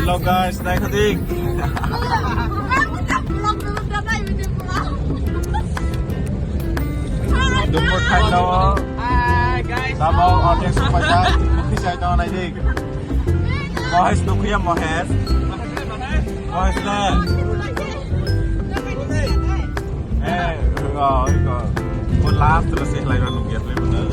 Hello guys, naik keting. Dumur hello. Hi guys. Tamo audience supaya bisa tahu naik. Mohes nukuya Mohes. Mohes na. I거. Con last terus sih lagi nunggu lagi bener.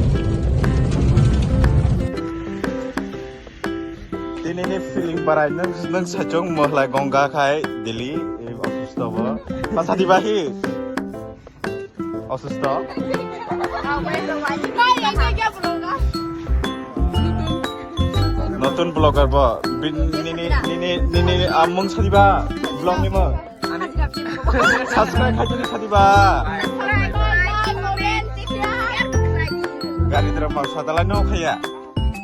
Ini feeling barai neng sajong mau lagi gongga kai Delhi অসুস্থ হব পাছা দিবাহি অসুস্থ নতুন blogger ব নিনি আমং সাদিবা blog নিম subscribe খাইজনি সাদিবা গাড়ি দ্বারা মাংস দালাই ন খাইয়া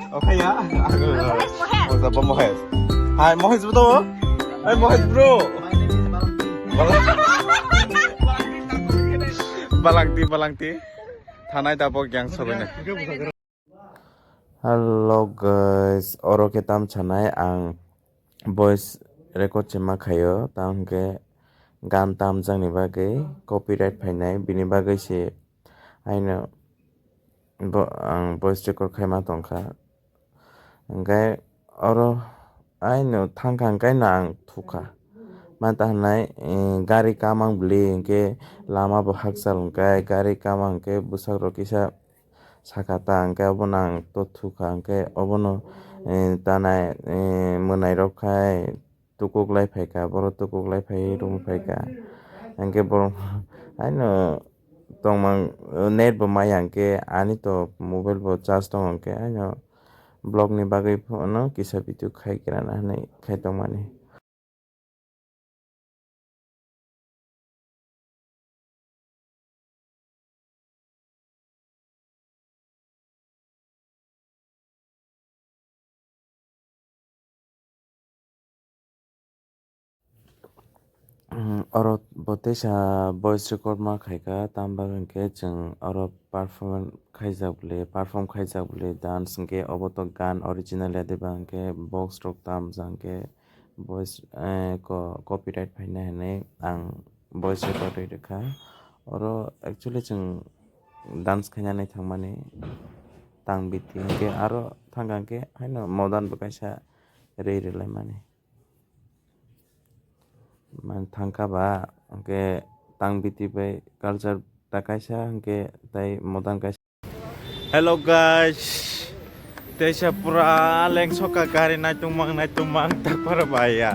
Okay ya, Mohes Mohes. Hai Mohes betul? Hai Mohes bro. Balangti. Tanai dapok yang soalnya. Halo guys, oro ketam chanai ang voice record cema kayo tang ke gan tam jang ni bagai copyright phainai bini bagai se aino ang voice record khaima tongkha Angkai oro aino thangkang kai nang thuka mata hanai gari kamang beli angke lama bahak sal angkai gari kamang angke busak rokisa sakata angkai obonang to thuka angkai obono tanai munai rokai tukuk lai phaika boro tukuk lai phai rum phaika angke boro aino tongmang net bo mai angke ani to mobile bo charge tong angke aino blog ni bagai phono kisa bitu khai kirana hanai khai tongmani oro botesa voice record ma khaika tamba ke jeng oro perform khaijak bole dance ke oboto gan original ade bang ke box rock tam jang ke voice ko copyright phaina hane ang voice record rekha oro actually jeng dance khaina nai thangmani tang biti ke aro thangang ke haino modern bakaisa rei relai mani man thangka ba angke tang biti bai culture takaisa angke tai modern kaisa Hello guys. Desa pura leng soka gari nai tumang tak para baya.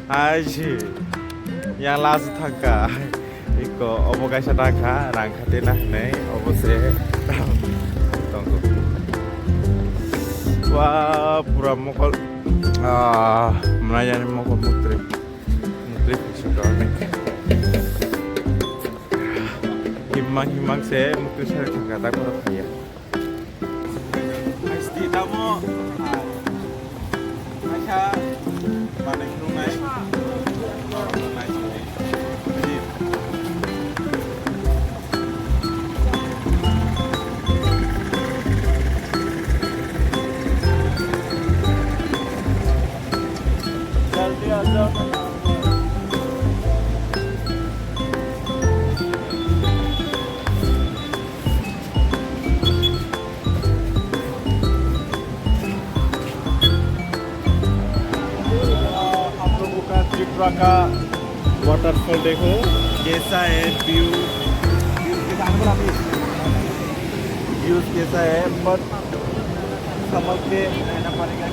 Aji. Yang las thangka. Iko obo kaisa taka rang khatina nei obo se tongko. Wah pura mokol melayani mokol mutri sudah himang se mukti saya kata kurang ya pasti kamu Aisyah balik rumah जल्दी आ जाओ का waterfall देखो कैसा है views कैसा है but समझ के रहना पड़ेगा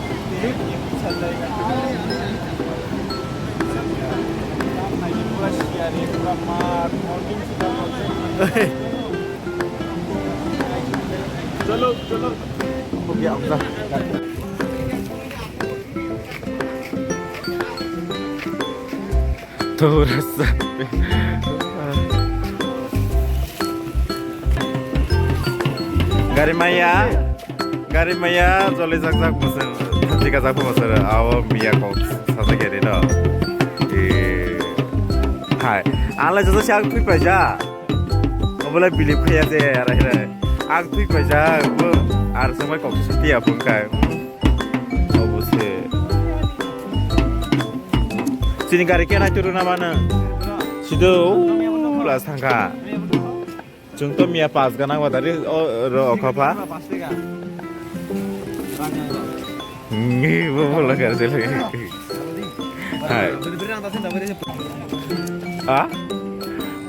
चल जाएगा पूरा मार्ग चलो हो गया अपना Terasa Gari Maya jolly jak bosan thika jak bosan awo Mia ko saja gere no hai ala jojo sak thui paja obole believe khaya je ara hira ak thui paja bo ar samai ko siti apun kai obose Sini gaरि ke naik turun nama neng. Situ las tangka. Chúng tôi mía pas cái nào vào đấy rồi khó phá. Nghi vô là cái gì vậy? Hai. À?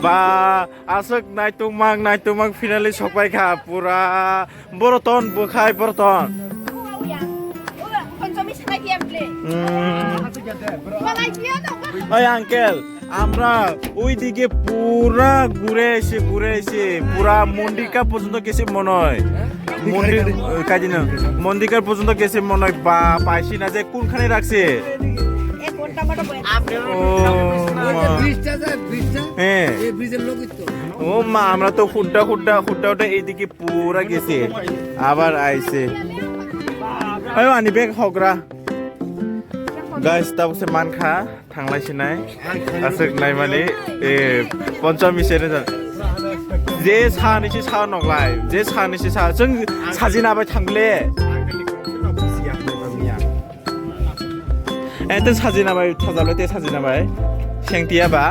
Và asok nai tumang finally sokai kha pura boroton bukai boroton. Hey uncle, আমরা ওইদিকে পুরা ঘুরে এসে পুরা মন্দিরকা পর্যন্ত গেছি মনে হয় মন্দির কাজী না মন্দিরকার পর্যন্ত গেছি মনে হয় বা পাইছি না যে কোনখানে রাখছে হ্যাঁ ও মা আমরা তো খুঁটটা এইদিকে পুরা গেছি আবার আইছে আনি বেগ হকরা Guys, tapos si Manka, tanglay siya na asik na mani পঞ্চমী সেরে যে সানি সি সা নগলাই যে সানি সি সা जों সাজিনাবাय थांले এতে সাজিনাবাय थाजाबले তে সাজিনাबाय सेंटियाबा